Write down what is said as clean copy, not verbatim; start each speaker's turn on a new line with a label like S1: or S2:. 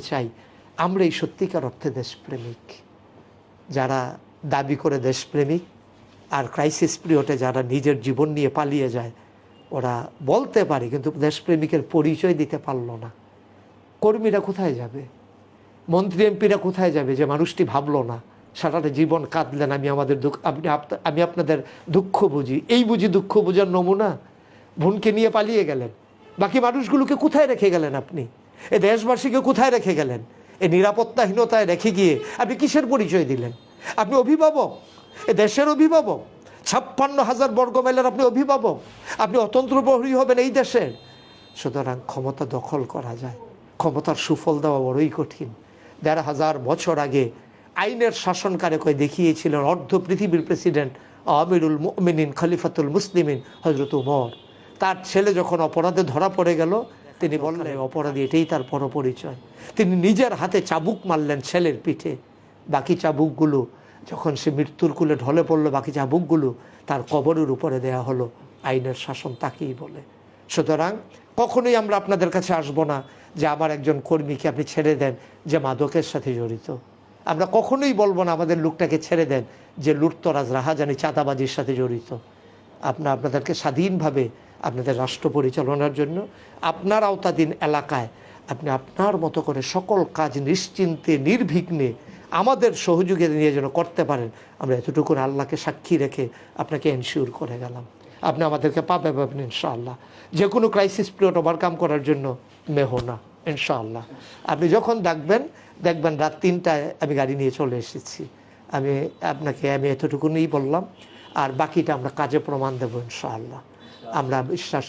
S1: চাই আমরা এই সত্যিকার অর্থে দেশপ্রেমিক, যারা দাবি করে দেশপ্রেমিক আর ক্রাইসিস পিরিয়ডে যারা নিজের জীবন নিয়ে পালিয়ে যায়, ওরা বলতে পারে কিন্তু দেশপ্রেমিকের পরিচয় দিতে পারলো না। কর্মীরা কোথায় যাবে, মন্ত্রী এমপিরা কোথায় যাবে যে মানুষটি ভাবলো না, সারাটা জীবন কাঁদলেন, আমি আপনাদের দুঃখ বুঝি, এই বুঝি দুঃখ বোঝার নমুনা, বোনকে নিয়ে পালিয়ে গেলেন, বাকি মানুষগুলোকে কোথায় রেখে গেলেন আপনি? এ দেশবাসীকে কোথায় রেখে গেলেন? এই নিরাপত্তাহীনতায় রেখে গিয়ে আপনি কিসের পরিচয় দিলেন? আপনি অভিভাবক, এ দেশের অভিভাবক, 56,000 বর্গ মাইলের আপনি অভিভাবক, আপনি অতন্ত্র প্রহরী হবেন এই দেশের। সুতরাং ক্ষমতা দখল করা যায়, ক্ষমতার সুফল দেওয়া বড়ই কঠিন। 1,500 বছর আগে আইনের শাসনকারে কয়ে দেখিয়েছিলেন অর্ধ পৃথিবীর প্রেসিডেন্ট আমিরুল মুমিনিন খলিফাতুল মুসলিমিন হযরত ওমর। তার ছেলে যখন অপরাধে ধরা পড়ে গেল, তিনি বললেন অপরাধী এটাই তার পরপরিচয়। তিনি নিজের হাতে চাবুক মারলেন ছেলের পিঠে। বাকি চাবুকগুলো যখন সে মৃত্যুর কুলে ঢলে পড়লো, বাকি চাবুকগুলো তার কবরের উপরে দেয়া হলো। আইনের শাসন তাকেই বলে। সুতরাং কখনোই আমরা আপনাদের কাছে আসবো না যে আমার একজন কর্মীকে আপনি ছেড়ে দেন যে মাদকের সাথে জড়িত। আমরা কখনোই বলবো না আমাদের লোকটাকে ছেড়ে দেন যে লুটতরাজ রাহাজানি চাঁদাবাজির সাথে জড়িত। আপনাদেরকে স্বাধীনভাবে আপনাদের রাষ্ট্র পরিচালনার জন্য আপনার আওতাধীন এলাকায় আপনি আপনার মতো করে সকল কাজ নিশ্চিন্তে নির্বিঘ্নে আমাদের সহযোগে নিয়ে যেন করতে পারেন, আমরা এতটুকু আল্লাহকে সাক্ষী রেখে আপনাকে এনশিওর করে গেলাম। আপনি আমাদেরকে পাবেন ইনশাআল্লাহ। যে কোনো ক্রাইসিস পিরিয়ড ওভারকাম করার জন্য মেহনা ইনশাআল্লাহ। আপনি যখন দেখবেন রাত 3টায় আমি গাড়ি নিয়ে চলে এসেছি। আমি এতটুকুনই বললাম, আর বাকিটা আমরা কাজে প্রমাণ দেবো ইনশাআল্লাহ। আমরা বিশ্বাস